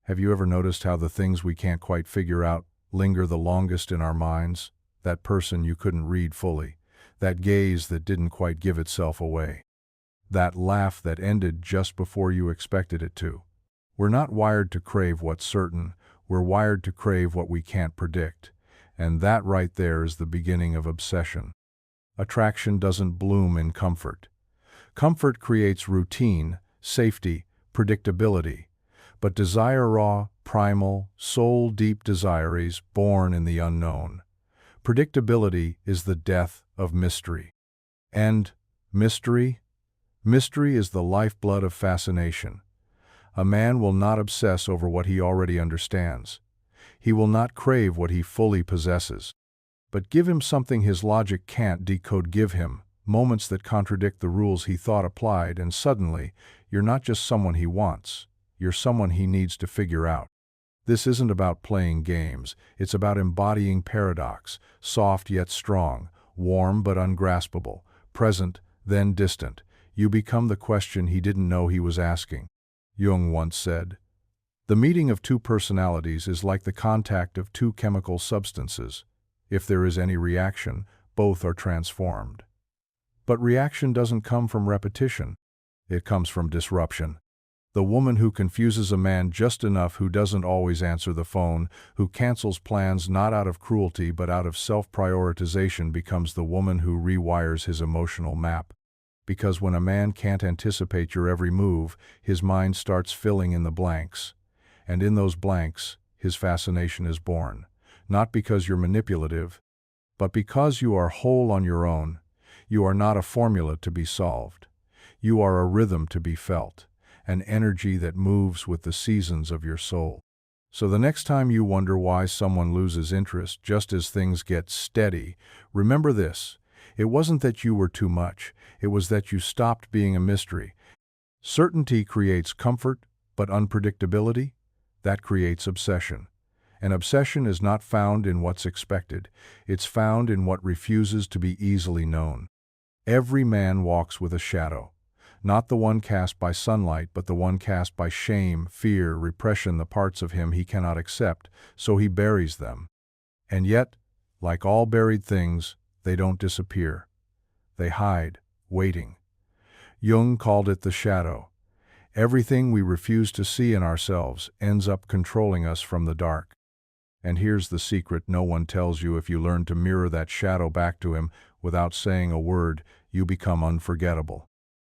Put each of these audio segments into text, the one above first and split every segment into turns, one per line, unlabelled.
Have you ever noticed how the things we can't quite figure out linger the longest in our minds? That person you couldn't read fully, that gaze that didn't quite give itself away, that laugh that ended just before you expected it to. We're not wired to crave what's certain, we're wired to crave what we can't predict. And that right there is the beginning of obsession. Attraction doesn't bloom in comfort. Comfort creates routine, safety, predictability. But desire raw, primal, soul-deep desire is born in the unknown. Predictability is the death of mystery. And mystery? Mystery is the lifeblood of fascination. A man will not obsess over what he already understands. He will not crave what he fully possesses. But give him something his logic can't decode. Give him moments that contradict the rules he thought applied, and suddenly, you're not just someone he wants, you're someone he needs to figure out. This isn't about playing games, it's about embodying paradox, soft yet strong, warm but ungraspable, present, then distant. You become the question he didn't know he was asking. Jung once said, "The meeting of two personalities is like the contact of two chemical substances. If there is any reaction, both are transformed." But reaction doesn't come from repetition. It comes from disruption. The woman who confuses a man just enough, who doesn't always answer the phone, who cancels plans not out of cruelty but out of self-prioritization, becomes the woman who rewires his emotional map. Because when a man can't anticipate your every move, his mind starts filling in the blanks. And in those blanks, his fascination is born. Not because you're manipulative, but because you are whole on your own. You are not a formula to be solved. You are a rhythm to be felt, an energy that moves with the seasons of your soul. So the next time you wonder why someone loses interest just as things get steady, remember this: it wasn't that you were too much, it was that you stopped being a mystery. Certainty creates comfort, but unpredictability, that creates obsession. And obsession is not found in what's expected, it's found in what refuses to be easily known. Every man walks with a shadow, not the one cast by sunlight, but the one cast by shame, fear, repression, the parts of him he cannot accept, so he buries them. And yet, like all buried things, they don't disappear. They hide, waiting. Jung called it the shadow. Everything we refuse to see in ourselves ends up controlling us from the dark. And here's the secret no one tells you: if you learn to mirror that shadow back to him without saying a word, you become unforgettable.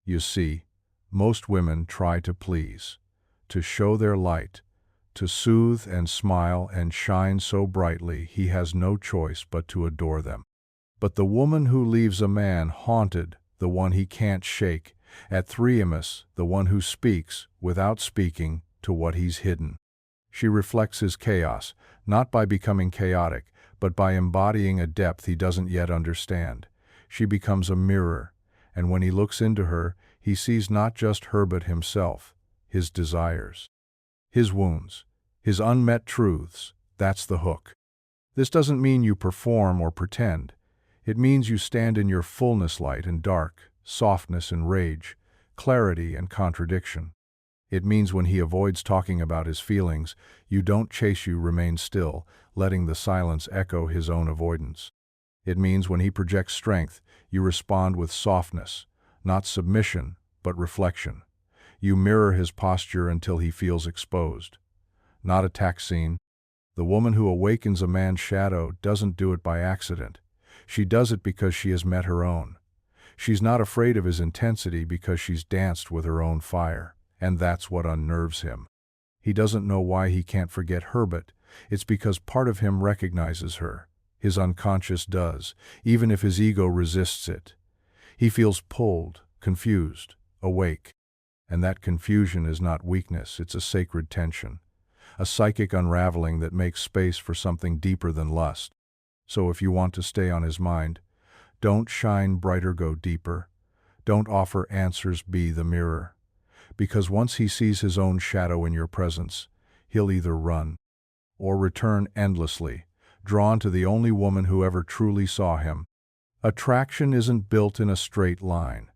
You see, most women try to please, to show their light, to soothe and smile and shine so brightly he has no choice but to adore them. But the woman who leaves a man haunted, the one he can't shake, at 3ms, the one who speaks, without speaking, to what he's hidden. She reflects his chaos, not by becoming chaotic, but by embodying a depth he doesn't yet understand. She becomes a mirror, and when he looks into her, he sees not just her but himself, his desires, his wounds, his unmet truths. That's the hook. This doesn't mean you perform or pretend. It means you stand in your fullness, light and dark, softness and rage, clarity and contradiction. It means when he avoids talking about his feelings, you don't chase, you remain still, letting the silence echo his own avoidance. It means when he projects strength, you respond with softness, not submission, but reflection. You mirror his posture until he feels exposed. Not attack scene. The woman who awakens a man's shadow doesn't do it by accident. She does it because she has met her own. She's not afraid of his intensity because she's danced with her own fire. And that's what unnerves him. He doesn't know why he can't forget her, but it's because part of him recognizes her. His unconscious does, even if his ego resists it. He feels pulled, confused, awake. And that confusion is not weakness, it's a sacred tension. A psychic unraveling that makes space for something deeper than lust. So if you want to stay on his mind, don't shine brighter, go deeper. Don't offer answers, be the mirror. Because once he sees his own shadow in your presence, he'll either run or return endlessly, drawn to the only woman who ever truly saw him. Attraction isn't built in a straight line.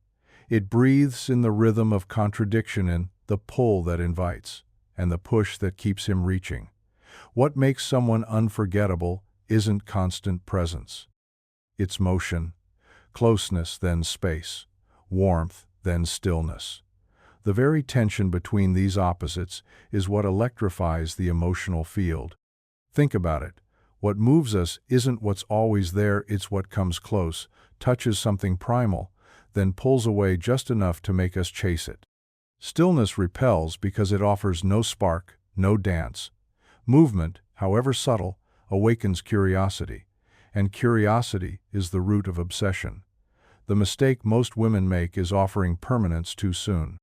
It breathes in the rhythm of contradiction and the pull that invites. and the push that keeps him reaching. What makes someone unforgettable isn't constant presence. It's motion, closeness then space, warmth then stillness. The very tension between these opposites is what electrifies the emotional field. Think about it. What moves us isn't what's always there, it's what comes close, touches something primal, then pulls away just enough to make us chase it. Stillness repels because it offers no spark, no dance. Movement, however subtle, awakens curiosity, and curiosity is the root of obsession. The mistake most women make is offering permanence too soon.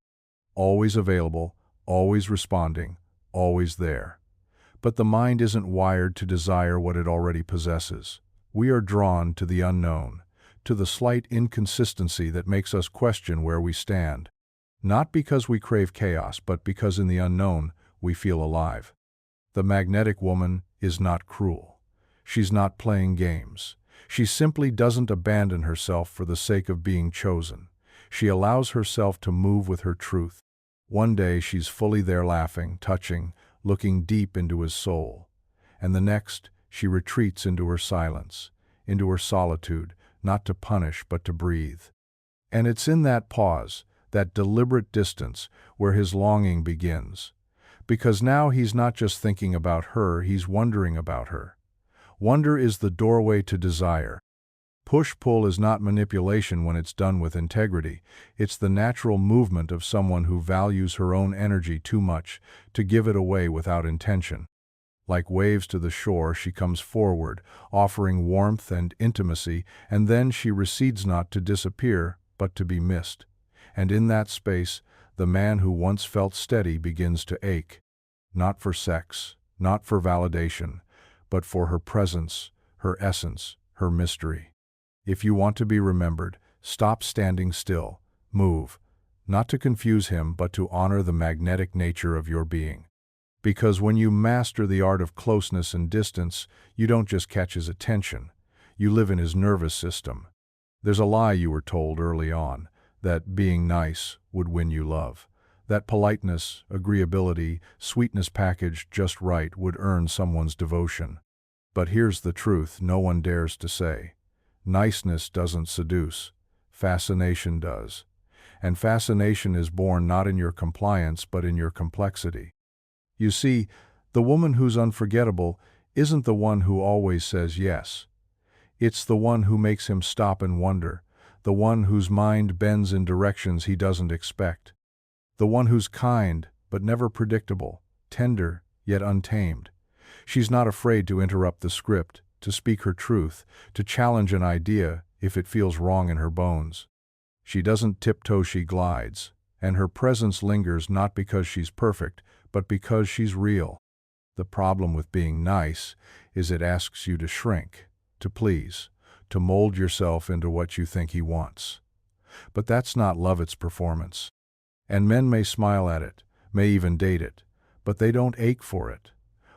Always available, always responding, always there. But the mind isn't wired to desire what it already possesses. We are drawn to the unknown, to the slight inconsistency that makes us question where we stand. Not because we crave chaos, but because in the unknown we feel alive. The magnetic woman is not cruel. She's not playing games. She simply doesn't abandon herself for the sake of being chosen. She allows herself to move with her truth. One day she's fully there, laughing, touching, looking deep into his soul. And the next, she retreats into her silence, into her solitude, not to punish but to breathe. And it's in that pause, that deliberate distance, where his longing begins. Because now he's not just thinking about her, he's wondering about her. Wonder is the doorway to desire. Push-pull is not manipulation when it's done with integrity. It's the natural movement of someone who values her own energy too much to give it away without intention. Like waves to the shore, she comes forward, offering warmth and intimacy, and then she recedes, not to disappear, but to be missed. And in that space, the man who once felt steady begins to ache. Not for sex, not for validation, but for her presence, her essence, her mystery. If you want to be remembered, stop standing still. Move. Not to confuse him, but to honor the magnetic nature of your being. Because when you master the art of closeness and distance, you don't just catch his attention. You live in his nervous system. There's a lie you were told early on, that being nice would win you love. That politeness, agreeability, sweetness packaged just right would earn someone's devotion. But here's the truth no one dares to say. Niceness doesn't seduce. Fascination does. And fascination is born not in your compliance but in your complexity. You see, the woman who's unforgettable isn't the one who always says yes. It's the one who makes him stop and wonder, the one whose mind bends in directions he doesn't expect, the one who's kind but never predictable, tender yet untamed. She's not afraid to interrupt the script, to speak her truth, to challenge an idea if it feels wrong in her bones. She doesn't tiptoe, she glides, and her presence lingers not because she's perfect, but because she's real. The problem with being nice is it asks you to shrink, to please, to mold yourself into what you think he wants. But that's not love, it's performance. And men may smile at it, may even date it, but they don't ache for it.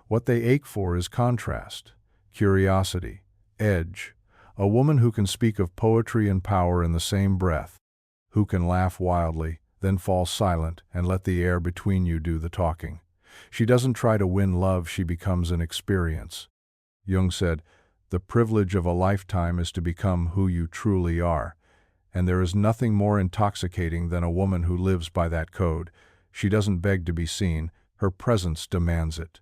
What they ache for is contrast, curiosity, edge, a woman who can speak of poetry and power in the same breath, who can laugh wildly, then fall silent and let the air between you do the talking. She doesn't try to win love, she becomes an experience. Jung said, "The privilege of a lifetime is to become who you truly are." And there is nothing more intoxicating than a woman who lives by that code. She doesn't beg to be seen, her presence demands it.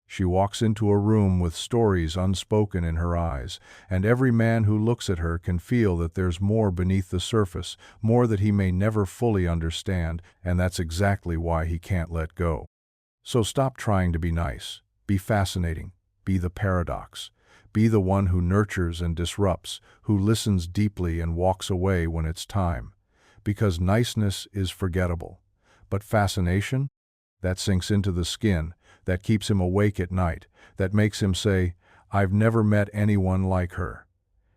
She walks into a room with stories unspoken in her eyes, and every man who looks at her can feel that there's more beneath the surface, more that he may never fully understand, and that's exactly why he can't let go. So stop trying to be nice, be fascinating, be the paradox. Be the one who nurtures and disrupts, who listens deeply and walks away when it's time. Because niceness is forgettable. But fascination? That sinks into the skin, that keeps him awake at night, that makes him say, "I've never met anyone like her."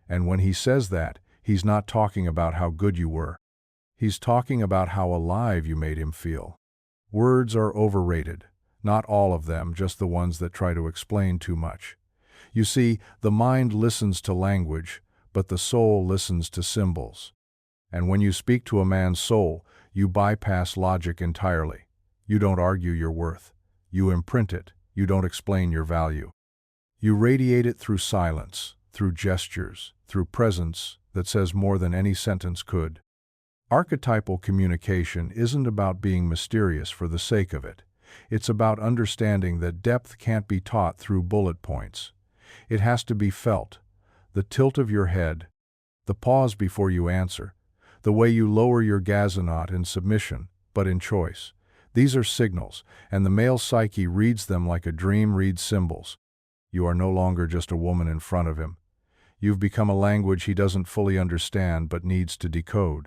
And when he says that, he's not talking about how good you were. He's talking about how alive you made him feel. Words are overrated. Not all of them, just the ones that try to explain too much. You see, the mind listens to language, but the soul listens to symbols. And when you speak to a man's soul, you bypass logic entirely. You don't argue your worth. You imprint it. You don't explain your value. You radiate it through silence, through gestures, through presence that says more than any sentence could. Archetypal communication isn't about being mysterious for the sake of it. It's about understanding that depth can't be taught through bullet points. It has to be felt. The tilt of your head, the pause before you answer, the way you lower your gaze not in submission, but in choice. These are signals, and the male psyche reads them like a dream reads symbols. You are no longer just a woman in front of him. You've become a language he doesn't fully understand but needs to decode.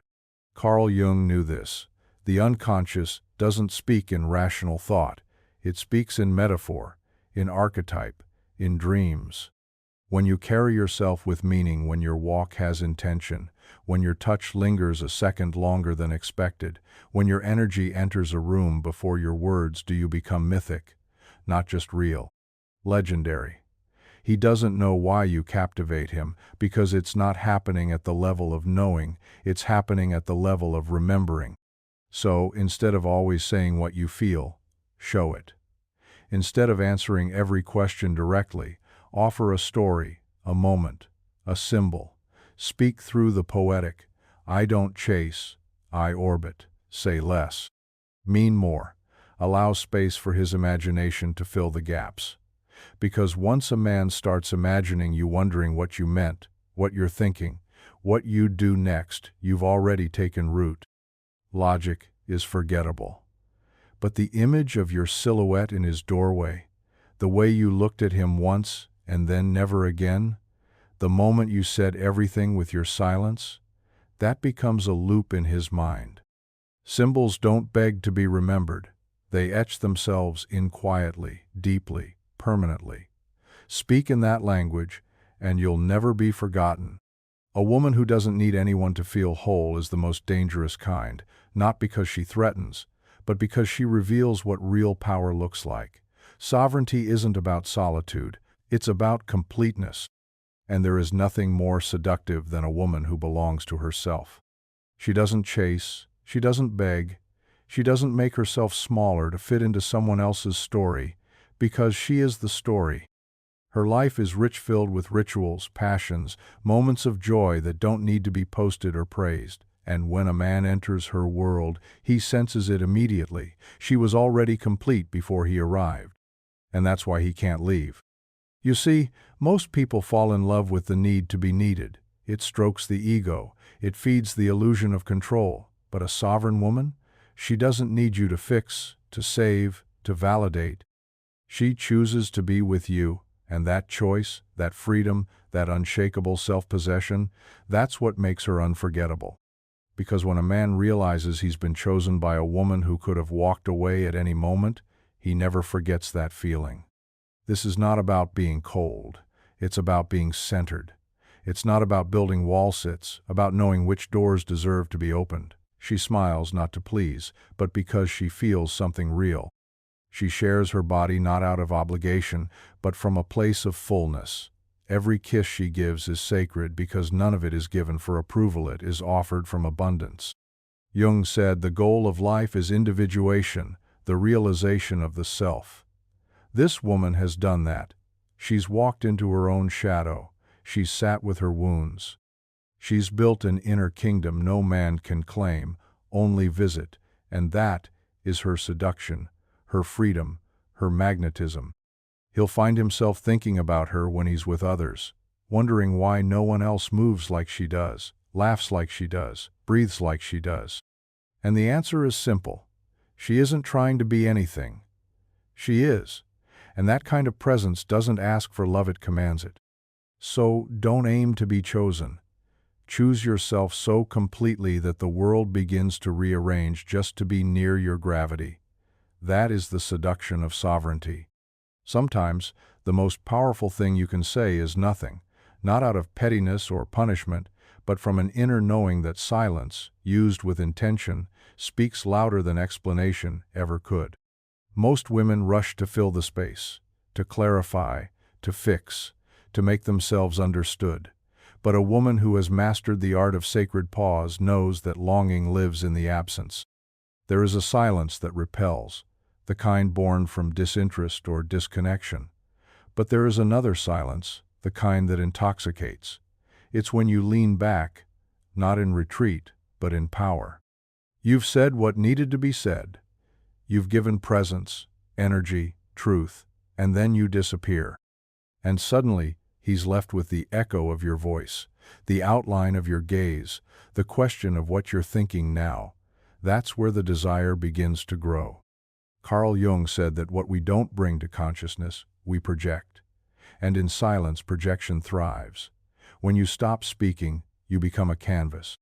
Carl Jung knew this. The unconscious doesn't speak in rational thought. It speaks in metaphor, in archetype, in dreams. When you carry yourself with meaning, when your walk has intention, when your touch lingers a second longer than expected, when your energy enters a room before your words, do you become mythic, not just real, legendary. He doesn't know why you captivate him, because it's not happening at the level of knowing, it's happening at the level of remembering. So, instead of always saying what you feel, show it. Instead of answering every question directly, offer a story, a moment, a symbol. Speak through the poetic. I don't chase, I orbit. Say less. Mean more. Allow space for his imagination to fill the gaps. Because once a man starts imagining you wondering what you meant, what you're thinking, what you'd do next, you've already taken root. Logic is forgettable. But the image of your silhouette in his doorway, the way you looked at him once and then never again, the moment you said everything with your silence, that becomes a loop in his mind. Symbols don't beg to be remembered. They etch themselves in quietly, deeply, permanently. Speak in that language, and you'll never be forgotten. A woman who doesn't need anyone to feel whole is the most dangerous kind, not because she threatens, but because she reveals what real power looks like. Sovereignty isn't about solitude, it's about completeness. And there is nothing more seductive than a woman who belongs to herself. She doesn't chase, she doesn't beg, she doesn't make herself smaller to fit into someone else's story, because she is the story. Her life is rich, filled with rituals, passions, moments of joy that don't need to be posted or praised. And when a man enters her world, he senses it immediately. She was already complete before he arrived. And that's why he can't leave. You see, most people fall in love with the need to be needed. It strokes the ego. It feeds the illusion of control. But a sovereign woman? She doesn't need you to fix, to save, to validate. She chooses to be with you, and that choice, that freedom, that unshakable self-possession, that's what makes her unforgettable. Because when a man realizes he's been chosen by a woman who could have walked away at any moment, he never forgets that feeling. This is not about being cold. It's about being centered. It's not about building wall sits, about knowing which doors deserve to be opened. She smiles not to please, but because she feels something real. She shares her body not out of obligation, but from a place of fullness. Every kiss she gives is sacred because none of it is given for approval. It is offered from abundance. Jung said the goal of life is individuation, the realization of the self. This woman has done that. She's walked into her own shadow. She's sat with her wounds. She's built an inner kingdom no man can claim, only visit, and that is her seduction, her freedom, her magnetism. He'll find himself thinking about her when he's with others, wondering why no one else moves like she does, laughs like she does, breathes like she does. And the answer is simple. She isn't trying to be anything. She is. And that kind of presence doesn't ask for love, it commands it. So don't aim to be chosen. Choose yourself so completely that the world begins to rearrange just to be near your gravity. That is the seduction of sovereignty. Sometimes, the most powerful thing you can say is nothing, not out of pettiness or punishment, but from an inner knowing that silence, used with intention, speaks louder than explanation ever could. Most women rush to fill the space, to clarify, to fix, to make themselves understood. But a woman who has mastered the art of sacred pause knows that longing lives in the absence. There is a silence that repels, the kind born from disinterest or disconnection. But there is another silence, the kind that intoxicates. It's when you lean back, not in retreat, but in power. You've said what needed to be said. You've given presence, energy, truth, and then you disappear. And suddenly, he's left with the echo of your voice, the outline of your gaze, the question of what you're thinking now. That's where the desire begins to grow. Carl Jung said that what we don't bring to consciousness, we project. And in silence, projection thrives. When you stop speaking, you become a canvas.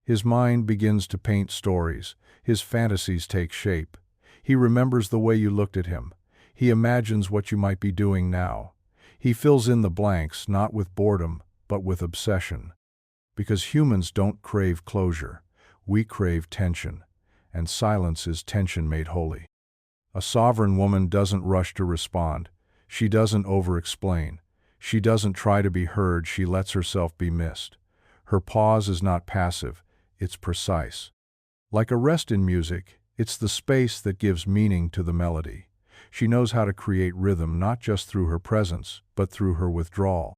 His mind begins to paint stories. His fantasies take shape. He remembers the way you looked at him. He imagines what you might be doing now. He fills in the blanks, not with boredom, but with obsession. Because humans don't crave closure. We crave tension. And silence is tension made holy. A sovereign woman doesn't rush to respond. She doesn't over-explain. She doesn't try to be heard. She lets herself be missed. Her pause is not passive. It's precise. Like a rest in music, it's the space that gives meaning to the melody. She knows how to create rhythm not just through her presence, but through her withdrawal.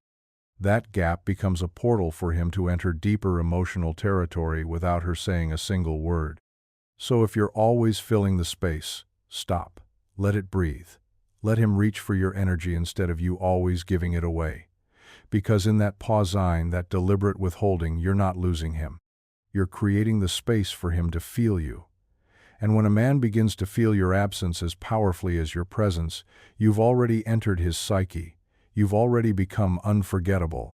That gap becomes a portal for him to enter deeper emotional territory without her saying a single word. So if you're always filling the space, stop. Let it breathe. Let him reach for your energy instead of you always giving it away. Because in that pausing, that deliberate withholding, you're not losing him. You're creating the space for him to feel you. And when a man begins to feel your absence as powerfully as your presence, you've already entered his psyche. You've already become unforgettable.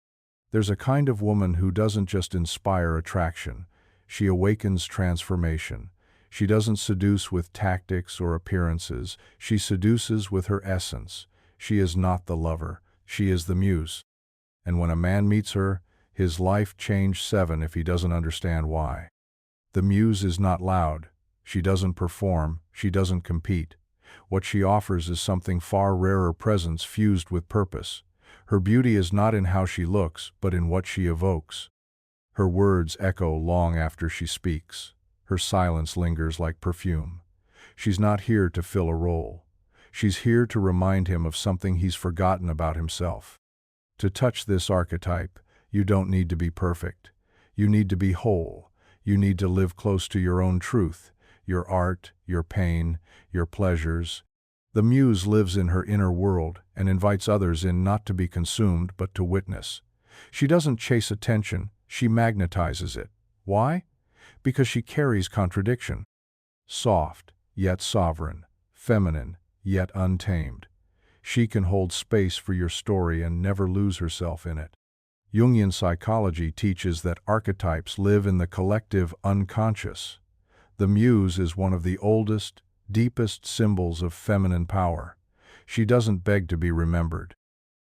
There's a kind of woman who doesn't just inspire attraction. She awakens transformation. She doesn't seduce with tactics or appearances. She seduces with her essence. She is not the lover. She is the muse. And when a man meets her, his life changed 7 if he doesn't understand why. The muse is not loud. She doesn't perform. She doesn't compete. What she offers is something far rarer, presence fused with purpose. Her beauty is not in how she looks, but in what she evokes. Her words echo long after she speaks. Her silence lingers like perfume. She's not here to fill a role. She's here to remind him of something he's forgotten about himself. To touch this archetype, you don't need to be perfect. You need to be whole. You need to live close to your own truth, your art, your pain, your pleasures. The muse lives in her inner world and invites others in not to be consumed but to witness. She doesn't chase attention, she magnetizes it. Why? Because she carries contradiction. Soft, yet sovereign. Feminine, yet untamed. She can hold space for your story and never lose herself in it. Jungian psychology teaches that archetypes live in the collective unconscious. The muse is one of the oldest, deepest symbols of feminine power. She doesn't beg to be remembered.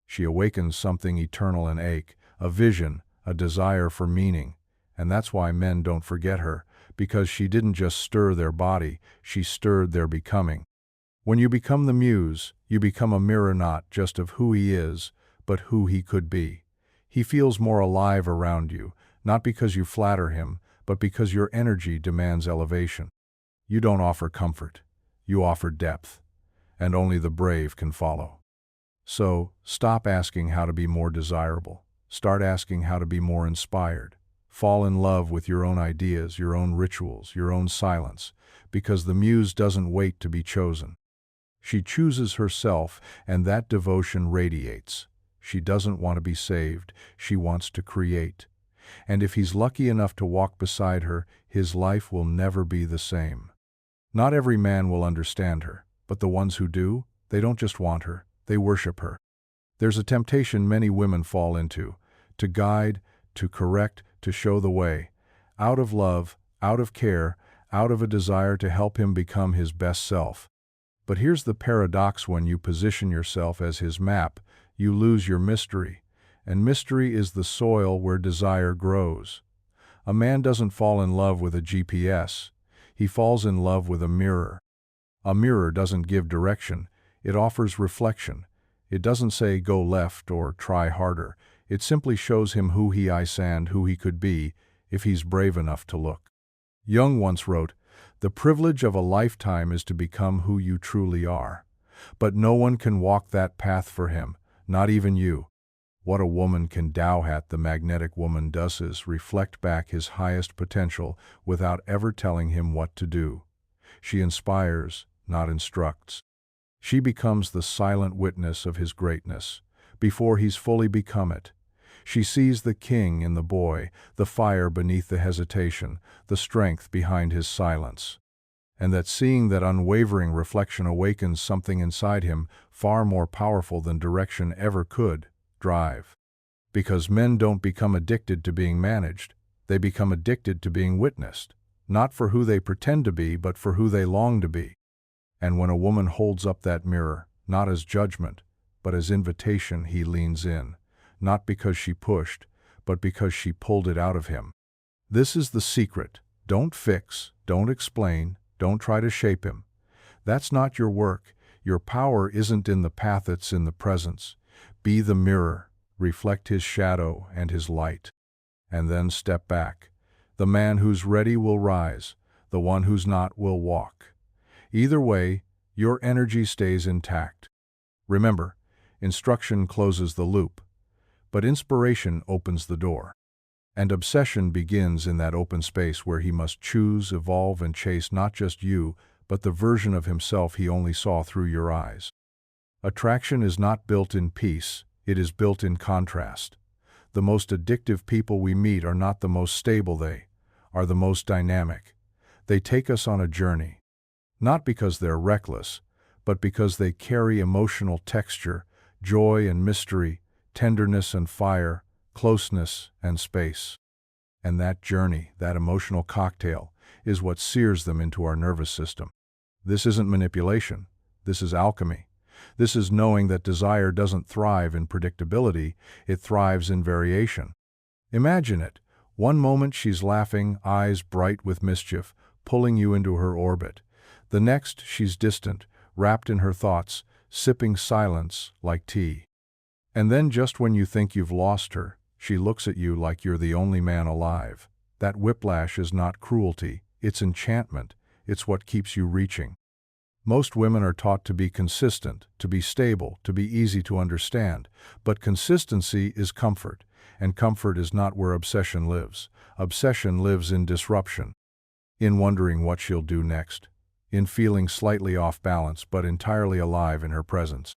She awakens something eternal in ache, a vision, a desire for meaning. And that's why men don't forget her, because she didn't just stir their body, she stirred their becoming. When you become the muse, you become a mirror not just of who he is, but who he could be. He feels more alive around you, not because you flatter him, but because your energy demands elevation. You don't offer comfort, you offer depth, and only the brave can follow. So, stop asking how to be more desirable. Start asking how to be more inspired. Fall in love with your own ideas, your own rituals, your own silence, because the muse doesn't wait to be chosen. She chooses herself, and that devotion radiates. She doesn't want to be saved, she wants to create. And if he's lucky enough to walk beside her, his life will never be the same. Not every man will understand her, but the ones who do, they don't just want her, they worship her. There's a temptation many women fall into, to guide, to correct, to show the way, out of love, out of care, out of a desire to help him become his best self. But here's the paradox: when you position yourself as his map, you lose your mystery, and mystery is the soil where desire grows. A man doesn't fall in love with a GPS, he falls in love with a mirror. A mirror doesn't give direction, it offers reflection. It doesn't say go left or try harder. It simply shows him who he is and who he could be if he's brave enough to look. Jung once wrote, The privilege of a lifetime is to become who you truly are. But no one can walk that path for him, not even you. What a woman can do at the magnetic woman does is reflect back his highest potential without ever telling him what to do. She inspires, not instructs. She becomes the silent witness of his greatness, before he's fully become it. She sees the king in the boy, the fire beneath the hesitation, the strength behind his silence. And that seeing that unwavering reflection awakens something inside him far more powerful than direction ever could, drive. Because men don't become addicted to being managed, they become addicted to being witnessed, not for who they pretend to be but for who they long to be. And when a woman holds up that mirror, not as judgment, but as invitation, he leans in, not because she pushed, but because she pulled it out of him. This is the secret. Don't fix, don't explain, don't try to shape him. That's not your work. Your power isn't in the path, it's in the presence. Be the mirror, reflect his shadow and his light. And then step back. The man who's ready will rise, the one who's not will walk. Either way, your energy stays intact. Remember, instruction closes the loop, but inspiration opens the door. And obsession begins in that open space where he must choose, evolve, and chase not just you, but the version of himself he only saw through your eyes. Attraction is not built in peace, it is built in contrast. The most addictive people we meet are not the most stable, they are the most dynamic. They take us on a journey. Not because they're reckless, but because they carry emotional texture, joy and mystery, tenderness and fire, closeness and space. And that journey, that emotional cocktail, is what sears them into our nervous system. This isn't manipulation. This is alchemy. This is knowing that desire doesn't thrive in predictability, it thrives in variation. Imagine it. One moment she's laughing, eyes bright with mischief, pulling you into her orbit. The next she's distant, wrapped in her thoughts, sipping silence like tea. And then just when you think you've lost her, she looks at you like you're the only man alive. That whiplash is not cruelty, it's enchantment, it's what keeps you reaching. Most women are taught to be consistent, to be stable, to be easy to understand, but consistency is comfort, and comfort is not where obsession lives. Obsession lives in disruption, in wondering what she'll do next, in feeling slightly off balance but entirely alive in her presence.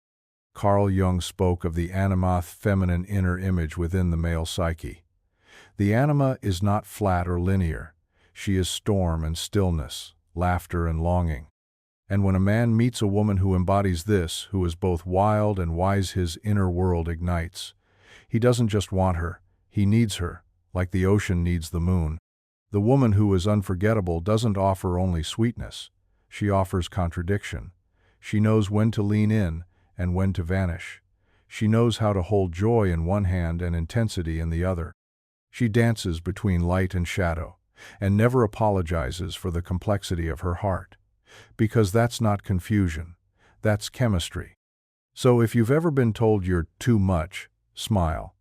Carl Jung spoke of the anima, feminine inner image within the male psyche. The anima is not flat or linear. She is storm and stillness, laughter and longing. And when a man meets a woman who embodies this, who is both wild and wise, his inner world ignites. He doesn't just want her, he needs her, like the ocean needs the moon. The woman who is unforgettable doesn't offer only sweetness. She offers contradiction. She knows when to lean in and when to vanish. She knows how to hold joy in one hand and intensity in the other. She dances between light and shadow, and never apologizes for the complexity of her heart. Because that's not confusion, that's chemistry. So if you've ever been told you're too much, smile.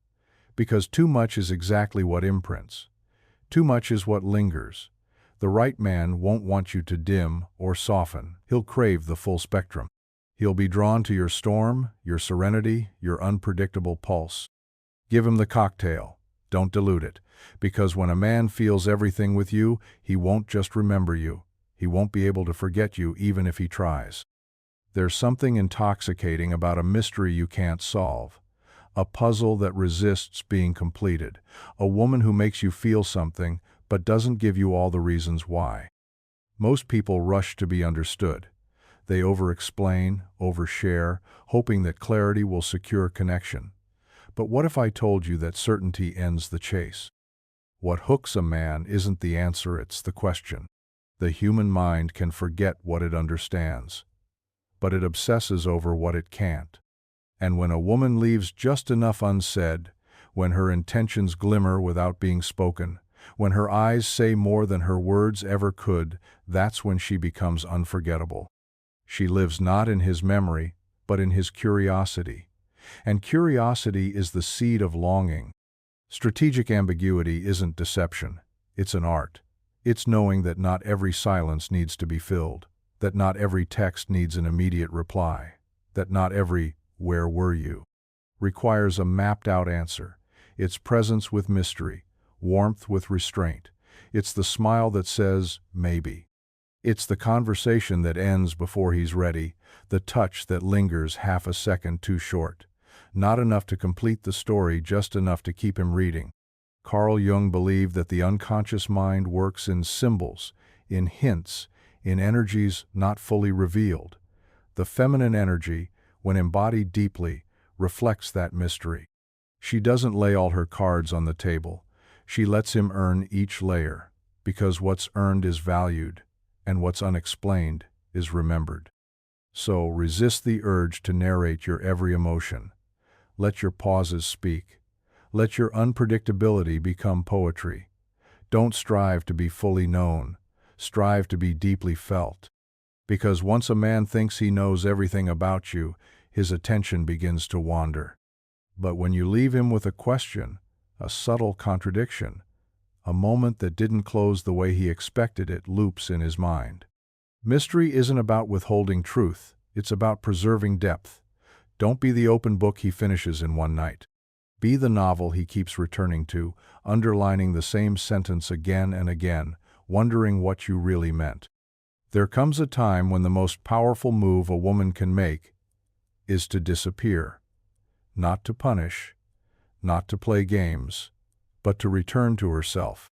Because too much is exactly what imprints. Too much is what lingers. The right man won't want you to dim or soften. He'll crave the full spectrum. He'll be drawn to your storm, your serenity, your unpredictable pulse. Give him the cocktail. Don't dilute it. Because when a man feels everything with you, he won't just remember you. He won't be able to forget you even if he tries. There's something intoxicating about a mystery you can't solve. A puzzle that resists being completed. A woman who makes you feel something, but doesn't give you all the reasons why. Most people rush to be understood. They over-explain, overshare, hoping that clarity will secure connection. But what if I told you that certainty ends the chase? What hooks a man isn't the answer, it's the question. The human mind can forget what it understands, but it obsesses over what it can't. And when a woman leaves just enough unsaid, when her intentions glimmer without being spoken, when her eyes say more than her words ever could, that's when she becomes unforgettable. She lives not in his memory, but in his curiosity. And curiosity is the seed of longing. Strategic ambiguity isn't deception, it's an art. It's knowing that not every silence needs to be filled, that not every text needs an immediate reply, that not every "where were you" requires a mapped-out answer. It's presence with mystery, warmth with restraint. It's the smile that says, maybe. It's the conversation that ends before he's ready, the touch that lingers half a second too short. Not enough to complete the story, just enough to keep him reading. Carl Jung believed that the unconscious mind works in symbols, in hints, in energies not fully revealed. The feminine energy, when embodied deeply, reflects that mystery. She doesn't lay all her cards on the table. She lets him earn each layer, because what's earned is valued, and what's unexplained is remembered. So resist the urge to narrate your every emotion. Let your pauses speak. Let your unpredictability become poetry. Don't strive to be fully known. Strive to be deeply felt. Because once a man thinks he knows everything about you, his attention begins to wander. But when you leave him with a question, a subtle contradiction, a moment that didn't close the way he expected it loops in his mind. Mystery isn't about withholding truth, it's about preserving depth. Don't be the open book he finishes in one night. Be the novel he keeps returning to, underlining the same sentence again and again, wondering what you really meant. There comes a time when the most powerful move a woman can make is to disappear. Not to punish, not to play games, but to return to herself.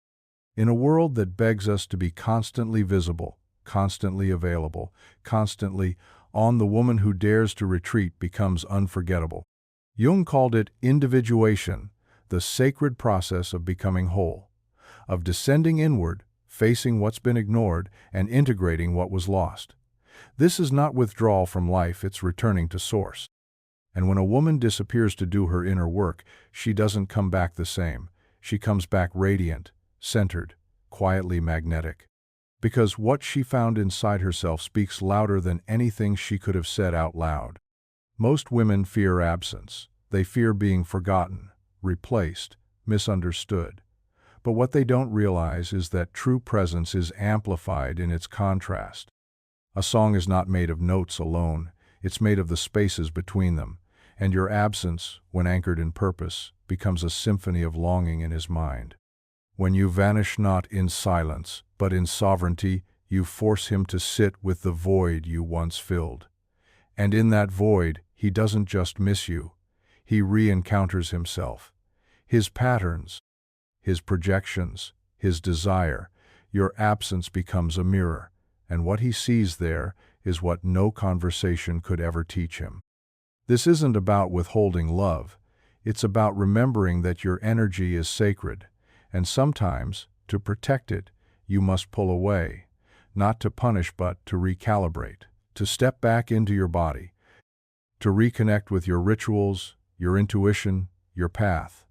In a world that begs us to be constantly visible, constantly available, constantly on, the woman who dares to retreat becomes unforgettable. Jung called it individuation, the sacred process of becoming whole, of descending inward, facing what's been ignored, and integrating what was lost. This is not withdrawal from life, it's returning to source. And when a woman disappears to do her inner work, she doesn't come back the same. She comes back radiant, centered, quietly magnetic. Because what she found inside herself speaks louder than anything she could have said out loud. Most women fear absence. They fear being forgotten, replaced, misunderstood. But what they don't realize is that true presence is amplified in its contrast. A song is not made of notes alone, it's made of the spaces between them, and your absence, when anchored in purpose, becomes a symphony of longing in his mind. When you vanish not in silence, but in sovereignty, you force him to sit with the void you once filled. And in that void, he doesn't just miss you, he re-encounters himself. His patterns, his projections, his desire. Your absence becomes a mirror, and what he sees there is what no conversation could ever teach him. This isn't about withholding love, it's about remembering that your energy is sacred, and sometimes, to protect it, you must pull away, not to punish but to recalibrate, to step back into your body, to reconnect with your rituals, your intuition, your path.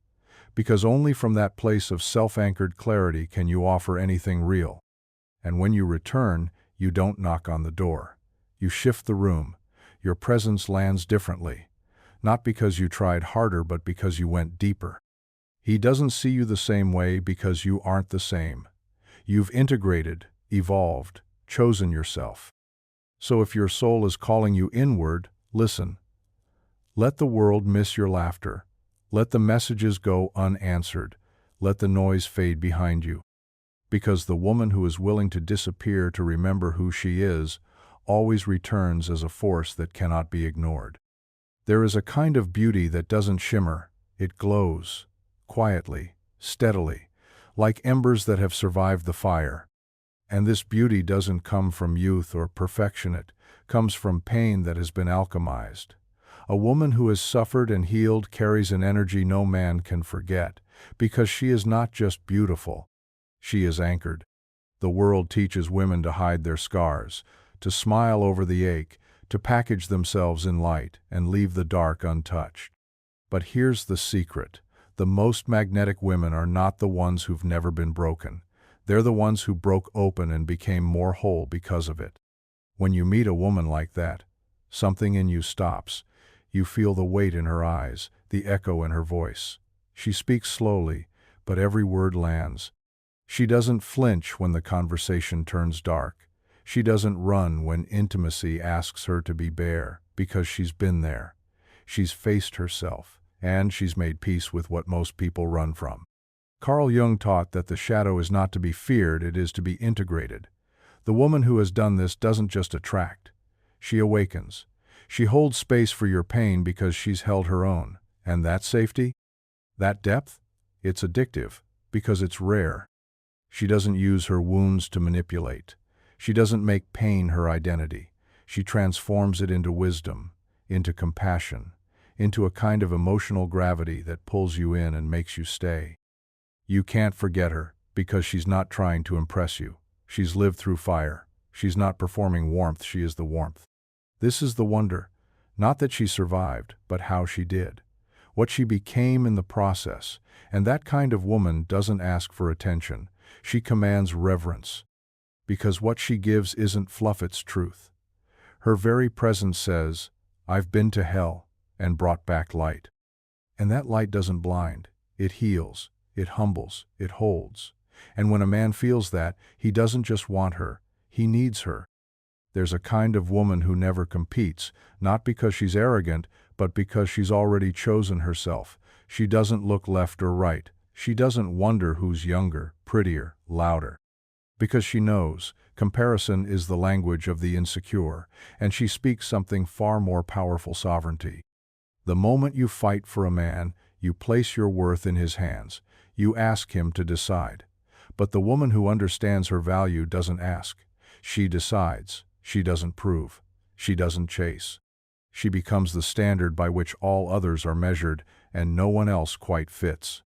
Because only from that place of self-anchored clarity can you offer anything real. And when you return, you don't knock on the door. You shift the room. Your presence lands differently. Not because you tried harder, but because you went deeper. He doesn't see you the same way because you aren't the same. You've integrated, evolved, chosen yourself. So if your soul is calling you inward, listen. Let the world miss your laughter. Let the messages go unanswered. Let the noise fade behind you. Because the woman who is willing to disappear to remember who she is always returns as a force that cannot be ignored. There is a kind of beauty that doesn't shimmer. It glows, quietly, steadily, like embers that have survived the fire. And this beauty doesn't come from youth or perfection, it comes from pain that has been alchemized. A woman who has suffered and healed carries an energy no man can forget, because she is not just beautiful, she is anchored. The world teaches women to hide their scars, to smile over the ache, to package themselves in light and leave the dark untouched. But here's the secret. The most magnetic women are not the ones who've never been broken. They're the ones who broke open and became more whole because of it. When you meet a woman like that, something in you stops. You feel the weight in her eyes, the echo in her voice. She speaks slowly, but every word lands. She doesn't flinch when the conversation turns dark. She doesn't run when intimacy asks her to be bare, because she's been there. She's faced herself, and she's made peace with what most people run from. Carl Jung taught that the shadow is not to be feared, it is to be integrated. The woman who has done this doesn't just attract. She awakens. She holds space for your pain because she's held her own. And that safety? That depth? It's addictive, because it's rare. She doesn't use her wounds to manipulate. She doesn't make pain her identity. She transforms it into wisdom, into compassion, into a kind of emotional gravity that pulls you in and makes you stay. You can't forget her, because she's not trying to impress you. She's lived through fire. She's not performing warmth, she is the warmth. This is the wonder, not that she survived, but how she did. What she became in the process, and that kind of woman doesn't ask for attention. She commands reverence, because what she gives isn't fluff, it's truth. Her very presence says, I've been to hell and brought back light. And that light doesn't blind, it heals, it humbles, it holds. And when a man feels that, he doesn't just want her, he needs her. There's a kind of woman who never competes, not because she's arrogant, but because she's already chosen herself. She doesn't look left or right. She doesn't wonder who's younger, prettier, louder. Because she knows, comparison is the language of the insecure, and she speaks something far more powerful: sovereignty. The moment you fight for a man, you place your worth in his hands. You ask him to decide. But the woman who understands her value doesn't ask. She decides. She doesn't prove. She doesn't chase. She becomes the standard by which all others are measured, and no one else quite fits.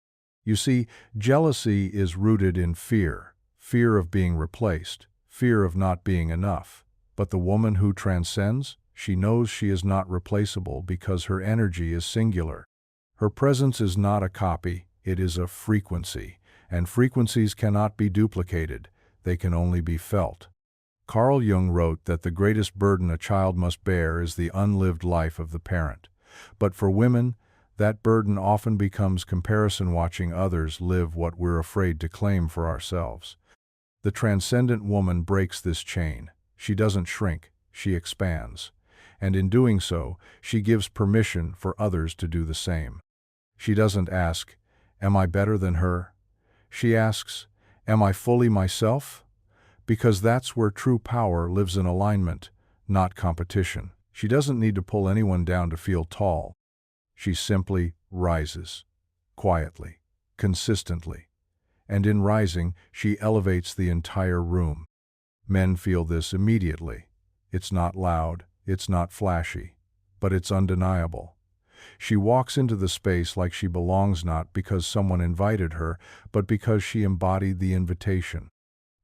You see, jealousy is rooted in fear. Fear of being replaced. Fear of not being enough. But the woman who transcends, she knows she is not replaceable because her energy is singular. Her presence is not a copy, it is a frequency. And frequencies cannot be duplicated. They can only be felt. Carl Jung wrote that the greatest burden a child must bear is the unlived life of the parent. But for women, that burden often becomes comparison, watching others live what we're afraid to claim for ourselves. The transcendent woman breaks this chain. She doesn't shrink, she expands. And in doing so, she gives permission for others to do the same. She doesn't ask, am I better than her? She asks, am I fully myself? Because that's where true power lives, in alignment, not competition. She doesn't need to pull anyone down to feel tall. She simply rises, quietly, consistently. And in rising, she elevates the entire room. Men feel this immediately. It's not loud, it's not flashy, but it's undeniable. She walks into the space like she belongs, not because someone invited her, but because she embodied the invitation.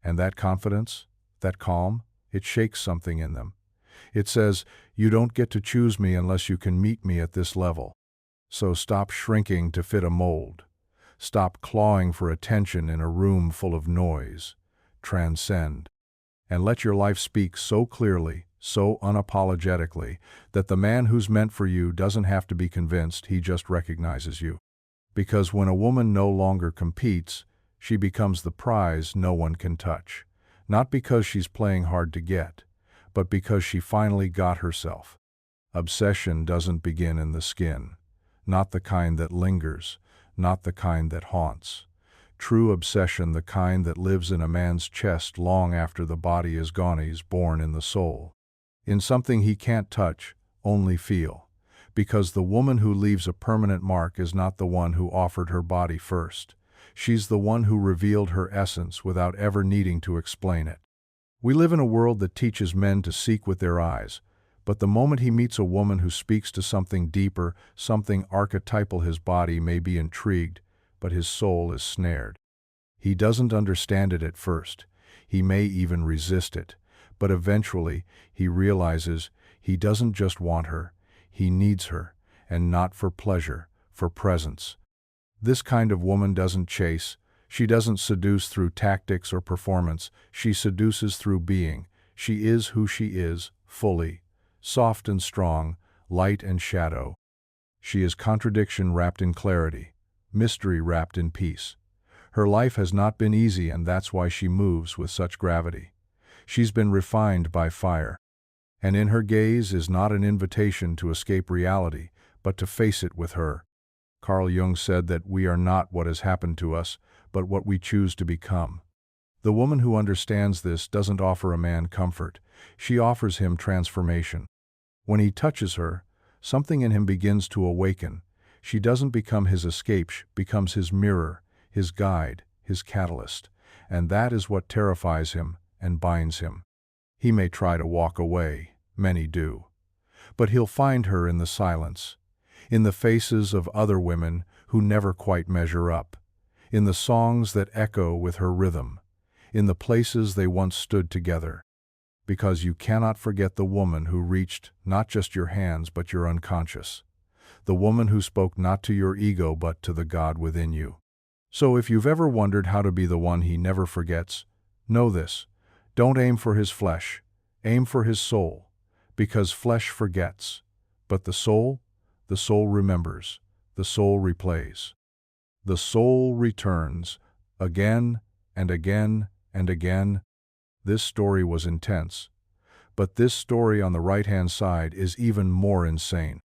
And that confidence, that calm, it shakes something in them. It says, you don't get to choose me unless you can meet me at this level. So stop shrinking to fit a mold. Stop clawing for attention in a room full of noise. Transcend. And let your life speak so clearly, so unapologetically, that the man who's meant for you doesn't have to be convinced, he just recognizes you. Because when a woman no longer competes, she becomes the prize no one can touch. Not because she's playing hard to get, but because she finally got herself. Obsession doesn't begin in the skin. Not the kind that lingers, not the kind that haunts. True obsession, the kind that lives in a man's chest long after the body is gone, is born in the soul. In something he can't touch, only feel. Because the woman who leaves a permanent mark is not the one who offered her body first. She's the one who revealed her essence without ever needing to explain it. We live in a world that teaches men to seek with their eyes, but the moment he meets a woman who speaks to something deeper, something archetypal, his body may be intrigued, but his soul is snared. He doesn't understand it at first. He may even resist it, but eventually he realizes he doesn't just want her, he needs her, and not for pleasure, for presence. This kind of woman doesn't chase. She doesn't seduce through tactics or performance. She seduces through being. She is who she is, fully. Soft and strong, light and shadow. She is contradiction wrapped in clarity, mystery wrapped in peace. Her life has not been easy, and that's why she moves with such gravity. She's been refined by fire. And in her gaze is not an invitation to escape reality, but to face it with her. Carl Jung said that we are not what has happened to us, but what we choose to become. The woman who understands this doesn't offer a man comfort. She offers him transformation. When he touches her, something in him begins to awaken. She doesn't become his escape, she becomes his mirror, his guide, his catalyst. And that is what terrifies him and binds him. He may try to walk away, many do. But he'll find her in the silence, in the faces of other women who never quite measure up, in the songs that echo with her rhythm, in the places they once stood together. Because you cannot forget the woman who reached not just your hands but your unconscious, the woman who spoke not to your ego but to the God within you. So if you've ever wondered how to be the one he never forgets, know this: don't aim for his flesh, aim for his soul, because flesh forgets, but the soul remembers, the soul replays. The soul returns, again and again and again. This story was intense, but this story on the right-hand side is even more insane.